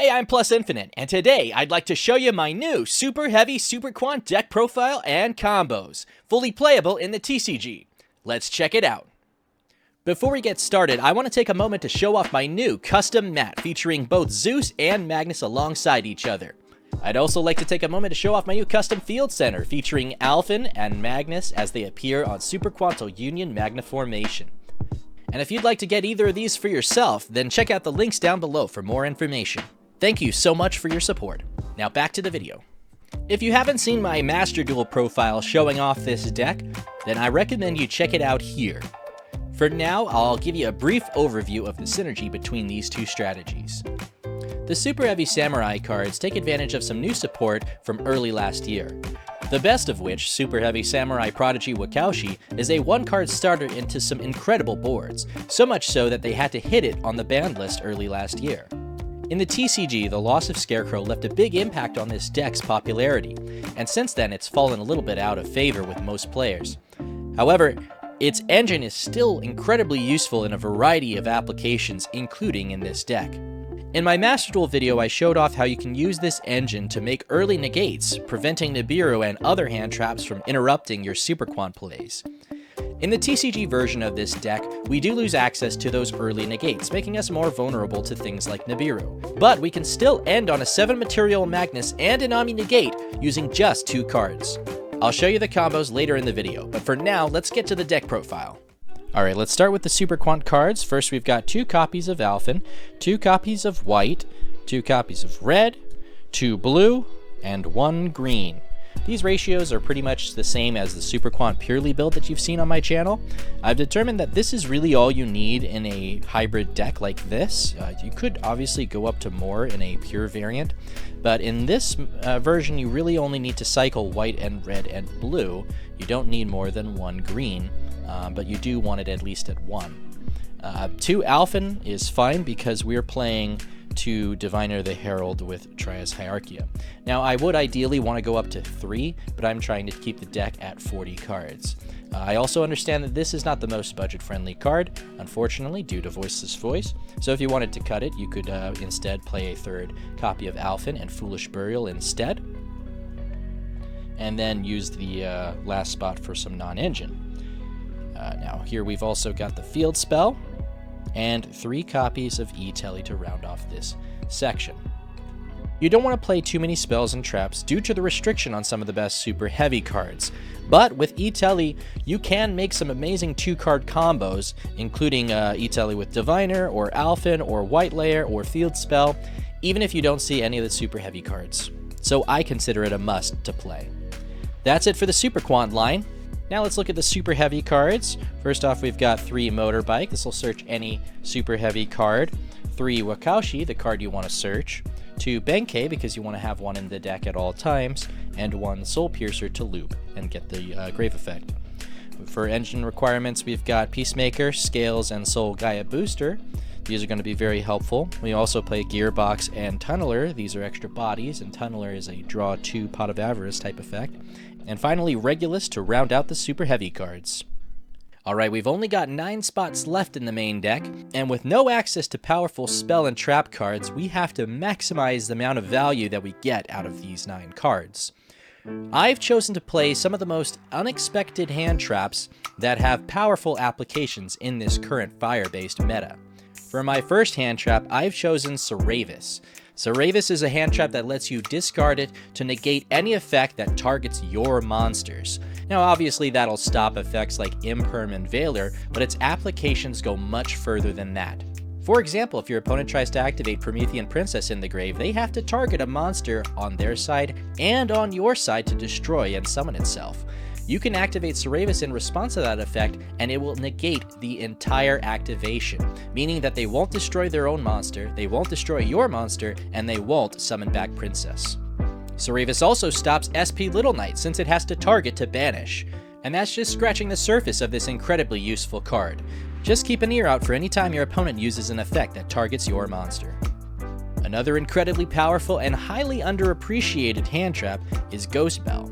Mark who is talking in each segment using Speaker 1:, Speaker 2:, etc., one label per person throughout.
Speaker 1: Hey, I'm Plus Infinite, and today I'd like to show you my new Superheavy Super Quant deck profile and combos, fully playable in the TCG. Let's check it out. Before we get started, I want to take a moment to show off my new custom mat featuring both Zeus and Magnus alongside each other. I'd also like to take a moment to show off my new custom field center featuring ELPHNT and Magnus as they appear on Super Quanto Union Magna formation. And if you'd like to get either of these for yourself, then check out the links down below for more information. Thank you so much for your support. Now back to the video. If you haven't seen my Master Duel profile showing off this deck, then I recommend you check it out here. For now, I'll give you a brief overview of the synergy between these two strategies. The Superheavy Samurai cards take advantage of some new support from early last year. The best of which, Superheavy Samurai Prodigy Wakaushi, is a one-card starter into some incredible boards, so much so that they had to hit it on the banned list early last year. In the TCG, the loss of Scarecrow left a big impact on this deck's popularity, and since then it's fallen a little bit out of favor with most players. However, its engine is still incredibly useful in a variety of applications, including in this deck. In my Master Duel video, I showed off how you can use this engine to make early negates, preventing Nibiru and other hand traps from interrupting your Super Quant plays. In the TCG version of this deck, we do lose access to those early negates, making us more vulnerable to things like Nibiru. But we can still end on a 7-material Magnus and an Ami negate using just 2 cards. I'll show you the combos later in the video, but for now, let's get to the deck profile. Alright, let's start with the Super Quant cards. First, we've got 2 copies of ELPHNT, 2 copies of white, 2 copies of red, 2 blue, and 1 green. These ratios are pretty much the same as the Super Quant purely build that you've seen on my channel. I've determined that this is really all you need in a hybrid deck like this. You could obviously go up to more in a pure variant, but in this version you really only need to cycle white and red and blue. You don't need more than 1 green, but you do want it at least at 1. 2 ELPHNT is fine because we're playing 2 Diviner the Herald with Trias Hierarchia. Now, I would ideally want to go up to 3, but I'm trying to keep the deck at 40 cards. I also understand that this is not the most budget-friendly card, unfortunately, due to Voiceless Voice, so if you wanted to cut it, you could instead play a 3rd copy of ELPHNT and Foolish Burial instead, and then use the last spot for some non-engine. Now, here we've also got the Field Spell, and 3 copies of E-Telly to round off this section. You don't want to play too many spells and traps due to the restriction on some of the best super heavy cards, but with E-Telly, you can make some amazing 2-card combos, including E-Telly with Diviner, or ELPHNT, or White Layer, or Field Spell, even if you don't see any of the super heavy cards. So I consider it a must to play. That's it for the Super Quant line. Now let's look at the super heavy cards. First off, we've got 3 Motorbike. This will search any super heavy card. 3 Wakaushi, the card you want to search. 2 Benkei, because you want to have 1 in the deck at all times. And 1 Soul Piercer to loop and get the Grave effect. For engine requirements, we've got Peacemaker, Scales, and Soul Gaia Booster. These are going to be very helpful. We also play Gearbox and Tunneler. These are extra bodies, and Tunneler is a draw 2 Pot of Avarice type effect. And finally, Regulus to round out the super heavy cards. Alright, we've only got 9 spots left in the main deck, and with no access to powerful spell and trap cards, we have to maximize the amount of value that we get out of these 9 cards. I've chosen to play some of the most unexpected hand traps that have powerful applications in this current fire-based meta. For my first hand trap, I've chosen Seravis. Seravis is a hand trap that lets you discard it to negate any effect that targets your monsters. Now obviously that'll stop effects like Imperm and Veiler, but its applications go much further than that. For example, if your opponent tries to activate Promethean Princess in the grave, they have to target a monster on their side and on your side to destroy and summon itself. You can activate Seravis in response to that effect, and it will negate the entire activation, meaning that they won't destroy their own monster, they won't destroy your monster, and they won't summon back Princess. Seravis also stops SP Little Knight since it has to target to banish, and that's just scratching the surface of this incredibly useful card. Just keep an ear out for any time your opponent uses an effect that targets your monster. Another incredibly powerful and highly underappreciated hand trap is Ghost Bell.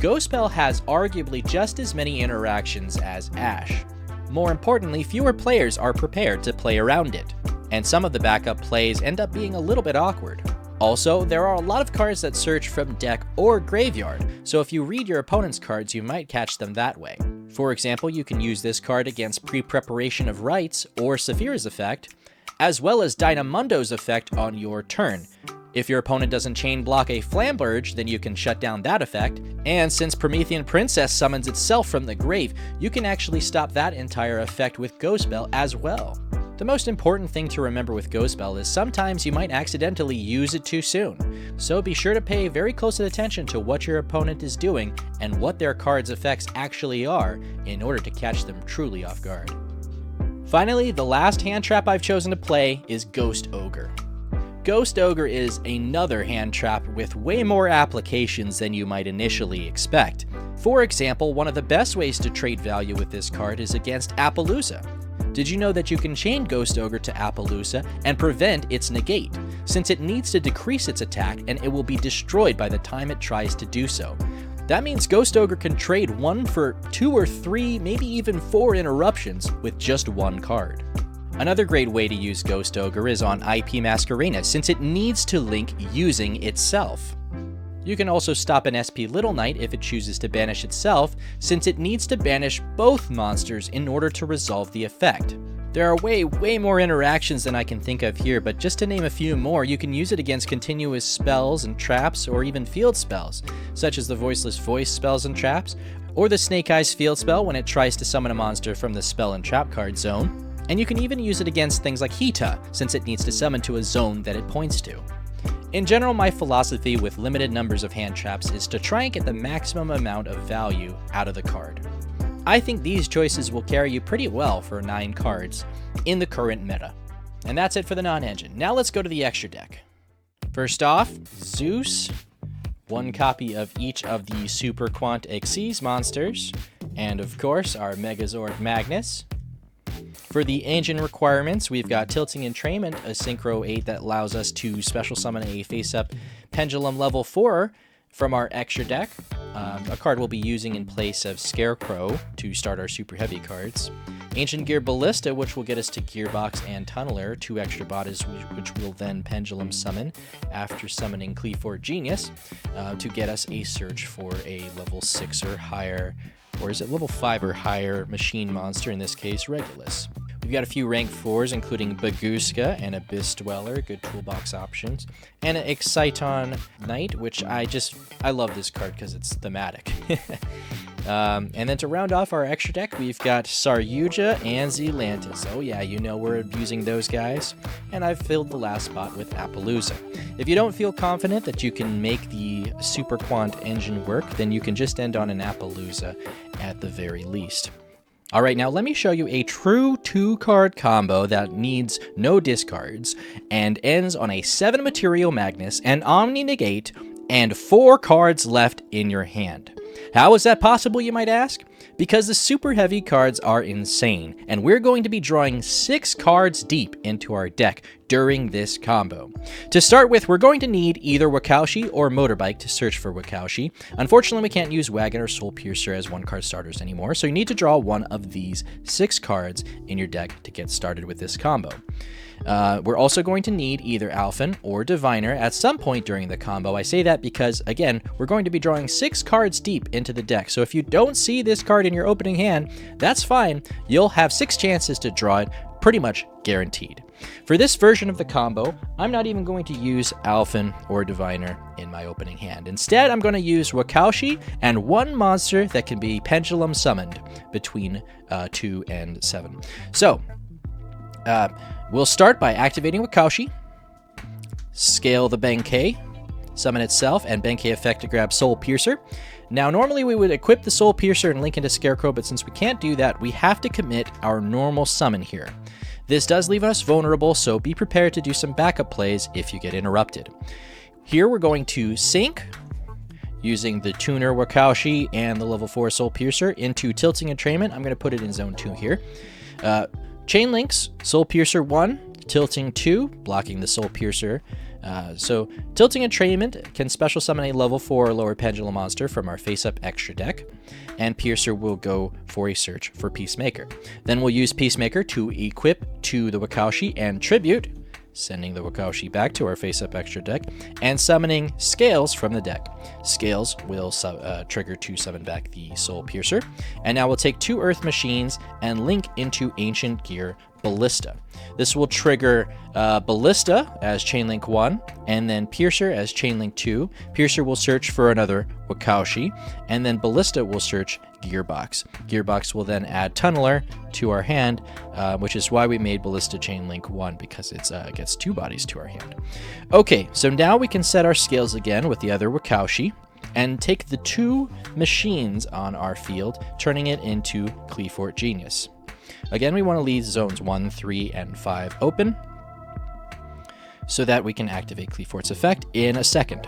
Speaker 1: Ghost Bell has arguably just as many interactions as Ash. More importantly, fewer players are prepared to play around it. and some of the backup plays end up being a little bit awkward. Also, there are a lot of cards that search from deck or graveyard, so if you read your opponent's cards, you might catch them that way. For example, you can use this card against pre-preparation of Rite's or Saphira's effect, as well as Dynamundo's effect on your turn. If your opponent doesn't chain block a Flamberge, then you can shut down that effect, and since Promethean Princess summons itself from the grave, you can actually stop that entire effect with Ghost Bell as well. The most important thing to remember with Ghost Bell is sometimes you might accidentally use it too soon, so be sure to pay very close attention to what your opponent is doing and what their card's effects actually are in order to catch them truly off guard. Finally, the last hand trap I've chosen to play is Ghost Ogre. Ghost Ogre is another hand trap with way more applications than you might initially expect. For example, one of the best ways to trade value with this card is against Appaloosa. Did you know that you can chain Ghost Ogre to Appaloosa and prevent its negate, since it needs to decrease its attack and it will be destroyed by the time it tries to do so? That means Ghost Ogre can trade 1 for 2 or 3, maybe even 4 interruptions with just one card. Another great way to use Ghost Ogre is on IP Masquerena, since it needs to link using itself. You can also stop an SP Little Knight if it chooses to banish itself, since it needs to banish both monsters in order to resolve the effect. There are way more interactions than I can think of here, but just to name a few more, you can use it against continuous spells and traps, or even field spells, such as the Voiceless Voice spells and traps, or the Snake Eyes field spell when it tries to summon a monster from the spell and trap card zone. And you can even use it against things like Hita, since it needs to summon to a zone that it points to. In general, my philosophy with limited numbers of hand traps is to try and get the maximum amount of value out of the card. I think these choices will carry you pretty well for 9 cards in the current meta. And that's it for the non-engine. Now let's go to the extra deck. First off, Zeus, 1 copy of each of the Super Quant Xyz monsters, and of course our Megazord Magnus. For the engine requirements, we've got Tilting Entrainment, a Synchro 8 that allows us to special summon a face-up Pendulum level 4 from our extra deck, a card we'll be using in place of Scarecrow to start our super heavy cards. Ancient Gear Ballista, which will get us to Gearbox and Tunneler, 2 extra bodies which will then Pendulum summon after summoning Cleafor Genius to get us a search for a level 6 or higher, or is it level 5 or higher machine monster, in this case Regulus. We've got a few rank 4s, including Baguska and Abyss Dweller, good toolbox options, and an Exciton Knight, which I love this card because it's thematic. And then to round off our extra deck, we've got Saryuja and Zealantis. Oh yeah, you know we're using those guys. And I've filled the last spot with Appaloosa. If you don't feel confident that you can make the Super Quant engine work, then you can just end on an Appaloosa at the very least. Alright, now let me show you a true 2-card combo that needs no discards and ends on a 7 Material Magnus, an Omni Negate, and 4 cards left in your hand. How is that possible, you might ask? Because the super heavy cards are insane, and we're going to be drawing 6 cards deep into our deck during this combo. To start with, we're going to need either Wakaushi or Motorbike to search for Wakaushi. Unfortunately, we can't use Wagon or Soul Piercer as 1-card starters anymore, so you need to draw one of these 6 cards in your deck to get started with this combo. We're also going to need either ELPHNT or Diviner at some point during the combo. I say that because, again, we're going to be drawing 6 cards deep into the deck, so if you don't see this card in your opening hand, that's fine. You'll have 6 chances to draw it, pretty much guaranteed. For this version of the combo, I'm not even going to use ELPHNT or Diviner in my opening hand. Instead, I'm going to use Wakaushi and 1 monster that can be Pendulum summoned between 2 and 7. So, we'll start by activating Wakaushi, scale the Benkei, summon itself, and Benkei effect to grab Soul Piercer. Now, normally we would equip the Soul Piercer and link into Scarecrow, but since we can't do that, we have to commit our normal summon here. This does leave us vulnerable, so be prepared to do some backup plays if you get interrupted. Here we're going to sync, using the Tuner Wakaushi and the level 4 Soul Piercer into Tilting Entrainment. I'm going to put it in zone 2 here. Chain links, Soul Piercer 1, Tilting 2, blocking the Soul Piercer So Tilting Entrainment can special summon a level 4 or lower pendulum monster from our face-up extra deck, and Piercer will go for a search for Peacemaker. Then we'll use Peacemaker to equip to the Wakaushi and Tribute, sending the Wakaushi back to our face-up extra deck, and summoning Scales from the deck. Scales will trigger to summon back the Soul Piercer, and now we'll take 2 Earth Machines and link into Ancient Gear Ballista. This will trigger Ballista as Chainlink 1, and then Piercer as Chainlink 2. Piercer will search for another Wakaushi, and then Ballista will search Gearbox. Gearbox will then add Tunneler to our hand, which is why we made Ballista Chainlink 1, because it gets 2 bodies to our hand. Okay, so now we can set our scales again with the other Wakaushi, and take the 2 machines on our field, turning it into Qliphort Genius. Again, we want to leave zones 1, 3, and 5 open so that we can activate Qliphort's effect in a second.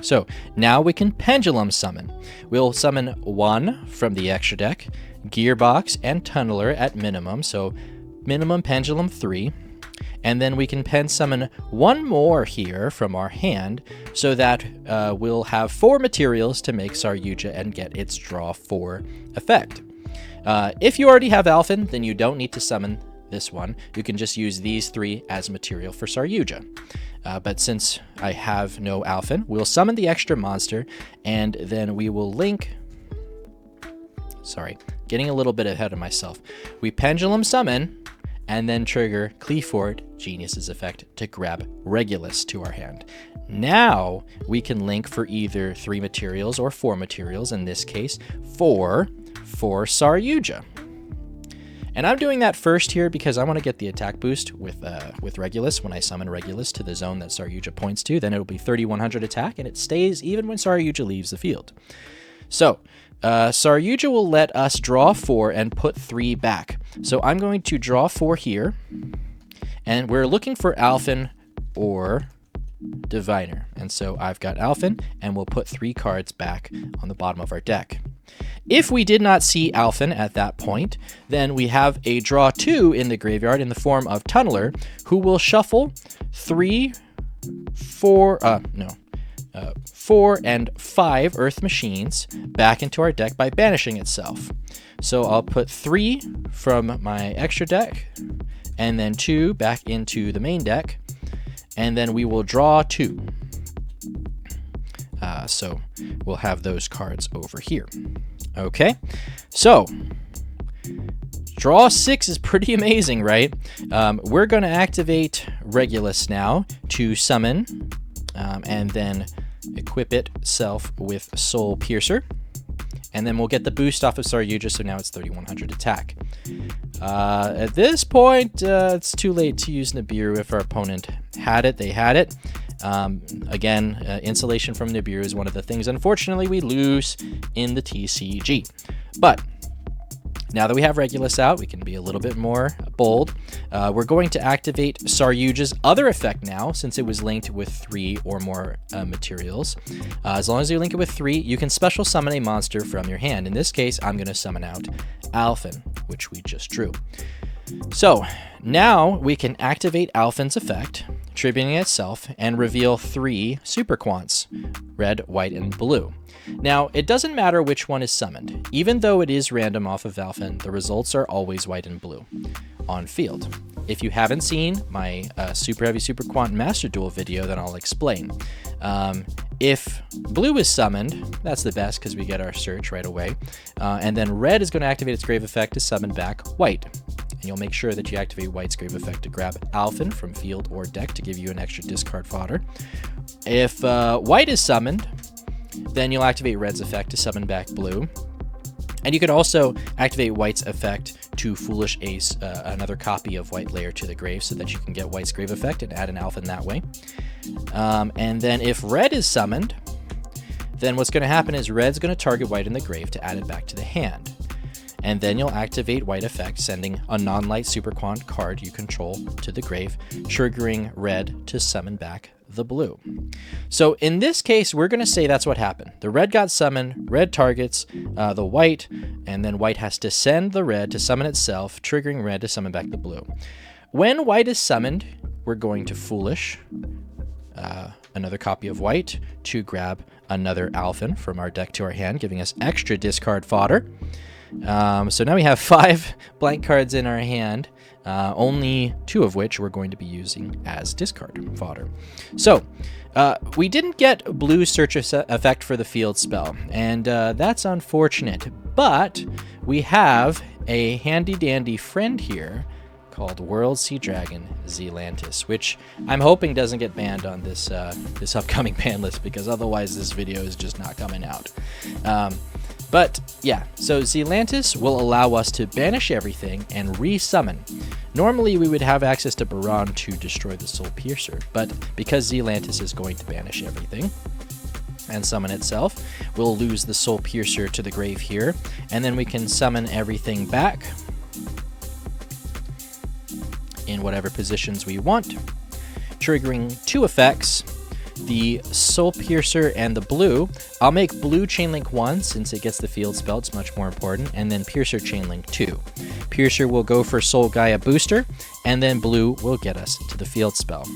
Speaker 1: So now we can Pendulum Summon. We'll summon 1 from the extra deck, Gearbox and Tunneler at minimum, so minimum Pendulum 3. And then we can pen summon 1 more here from our hand so that we'll have 4 materials to make Saryuja and get its draw 4 effect. If you already have ELPHNT, then you don't need to summon this one. You can just use these 3 as material for Saryuja. But since I have no ELPHNT, we'll summon the extra monster, and then we will link... Sorry, getting a little bit ahead of myself. We Pendulum Summon, and then trigger Qliphort Genius's effect to grab Regulus to our hand. Now we can link for either 3 materials or 4 materials, in this case 4 for Saryuja. And I'm doing that first here because I want to get the attack boost with Regulus when I summon Regulus to the zone that Saryuja points to. Then it'll be 3100 attack, and it stays even when Saryuja leaves the field. So Saryuja will let us draw 4 and put 3 back. So I'm going to draw 4 here, and we're looking for ELPHNT or Diviner. And so I've got ELPHNT, and we'll put 3 cards back on the bottom of our deck. If we did not see ELPHNT at that point, then we have a draw 2 in the graveyard in the form of Tunneler, who will shuffle 4 and 5 Earth Machines back into our deck by banishing itself. So I'll put 3 from my extra deck, and then 2 back into the main deck, and then we will draw 2. So we'll have those cards over here. Okay, so draw 6 is pretty amazing, right? We're going to activate Regulus now to summon, and then equip itself with Soul Piercer, and then we'll get the boost off of Saryuja, so now it's 3100 attack. At this point, it's too late to use Nibiru. If our opponent had it, they had it. Again, insulation from Nibiru is one of the things, unfortunately, we lose in the TCG. But now that we have Regulus out, we can be a little bit more bold. We're going to activate Saryuja's other effect now, since it was linked with 3 or more materials. As long as you link it with 3, you can special summon a monster from your hand. In this case, I'm going to summon out ELPHNT, which we just drew. So now we can activate ELPHNT's effect, tributing itself, and reveal 3 Super Quants, red, white, and blue. Now, it doesn't matter which one is summoned. Even though it is random off of ELPHNT, the results are always white and blue on field. If you haven't seen my Superheavy Super Quantum Master Duel video, then I'll explain. If blue is summoned, that's the best because we get our search right away. And then red is going to activate its grave effect to summon back white. And you'll make sure that you activate white's grave effect to grab ELPHNT from field or deck to give you an extra discard fodder. If white is summoned, then you'll activate red's effect to summon back blue. And you can also activate white's effect to Foolish Ace another copy of white layer to the grave so that you can get white's grave effect and add an ELPHNT that way. And then if red is summoned, then what's going to happen is red's going to target white in the grave to add it back to the hand. And then you'll activate white effect, sending a non-light Super Quant card you control to the grave, triggering red to summon back the blue. So in this case, we're going to say that's what happened. The red got summoned, red targets the white, and then white has to send the red to summon itself, triggering red to summon back the blue. When white is summoned, we're going to Foolish, another copy of white to grab another ELPHNT from our deck to our hand, giving us extra discard fodder. So now we have 5 blank cards in our hand, only 2 of which we're going to be using as discard fodder. So we didn't get blue search effect for the field spell, and that's unfortunate, but we have a handy dandy friend here called World Sea Dragon Zealantis, which I'm hoping doesn't get banned on this this upcoming ban list, because otherwise this video is just not coming out. But yeah, so Zealantis will allow us to banish everything and re-summon. Normally we would have access to Baron to destroy the Soul Piercer, but because Zealantis is going to banish everything and summon itself, we'll lose the Soul Piercer to the grave here, and then we can summon everything back in whatever positions we want, triggering 2 effects, the Soul Piercer and the blue. I'll make blue Chainlink 1 since it gets the field spell, it's much more important, and then Piercer Chainlink 2. Piercer will go for Soul Gaia booster, and then blue will get us to the field spell.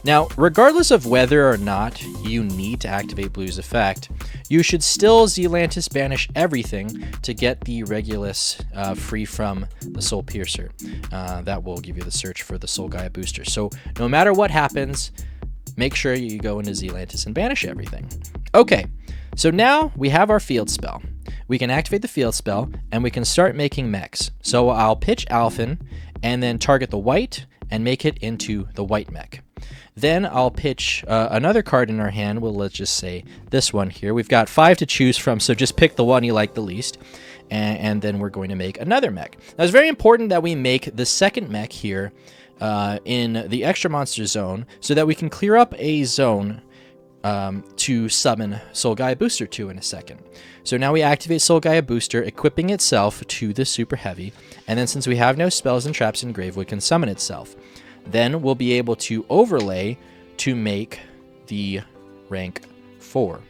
Speaker 1: Now, regardless of whether or not you need to activate blue's effect, you should still Zealantis banish everything to get the Regulus free from the Soul Piercer. That will give you the search for the Soul Gaia booster. So no matter what happens, make sure you go into Zealantis and banish everything. Okay, so now we have our field spell. We can activate the field spell, and we can start making mechs. So I'll pitch ELPHNT, and then target the white, and make it into the white mech. Then I'll pitch another card in our hand. Well, let's just say this one here. We've got 5 to choose from, so just pick the one you like the least. And then we're going to make another mech. Now, it's very important that we make the second mech here in the extra monster zone, so that we can clear up a zone to summon Soul Gaia Booster to in a second. So now we activate Soul Gaia Booster, equipping itself to the Super Heavy, and then since we have no spells and traps in grave, we can summon itself. Then we'll be able to overlay to make the rank 4.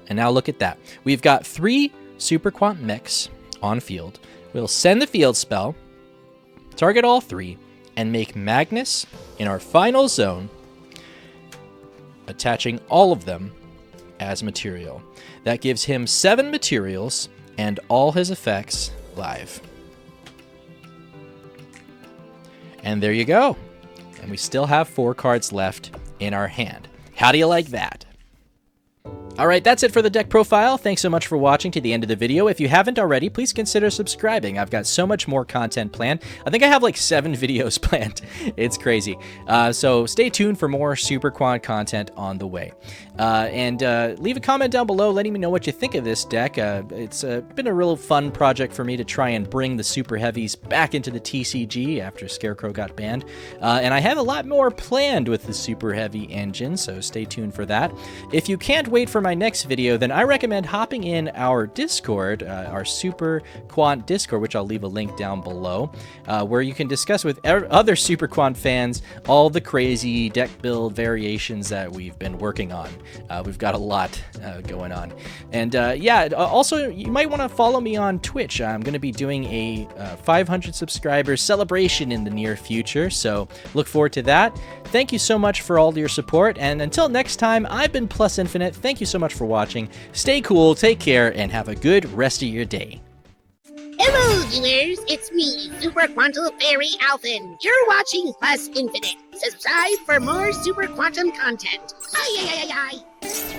Speaker 1: And now look at that. We've got 3 Super Quant mechs on field. We'll send the field spell, target all 3, and make Magnus in our final zone, attaching all of them as material. That gives him 7 materials and all his effects live. And there you go. And we still have 4 cards left in our hand. How do you like that? Alright, that's it for the deck profile. Thanks so much for watching to the end of the video. If you haven't already, please consider subscribing. I've got so much more content planned. I think I have like 7 videos planned. It's crazy. So stay tuned for more Super Quant content on the way. And leave a comment down below letting me know what you think of this deck. It's been a real fun project for me to try and bring the Super Heavies back into the TCG after Scarecrow got banned. And I have a lot more planned with the Super Heavy engine, so stay tuned for that. If you can't wait for my next video, then I recommend hopping in our Discord, our Super Quant Discord, which I'll leave a link down below, where you can discuss with other Super Quant fans all the crazy deck build variations that we've been working on. We've got a lot going on. And yeah, also, you might want to follow me on Twitch. I'm going to be doing a 500 subscribers celebration in the near future, so look forward to that. Thank you so much for all your support, and until next time, I've been Plus Infinite. Thank you so much for watching. Stay cool, take care, and have a good rest of your day.
Speaker 2: Hello, viewers. It's me, Super Quantum Fairy ELPHNT. You're watching Plus Infinite. Subscribe for more Super Quantum content. Ay, ay, ay, ay, ay.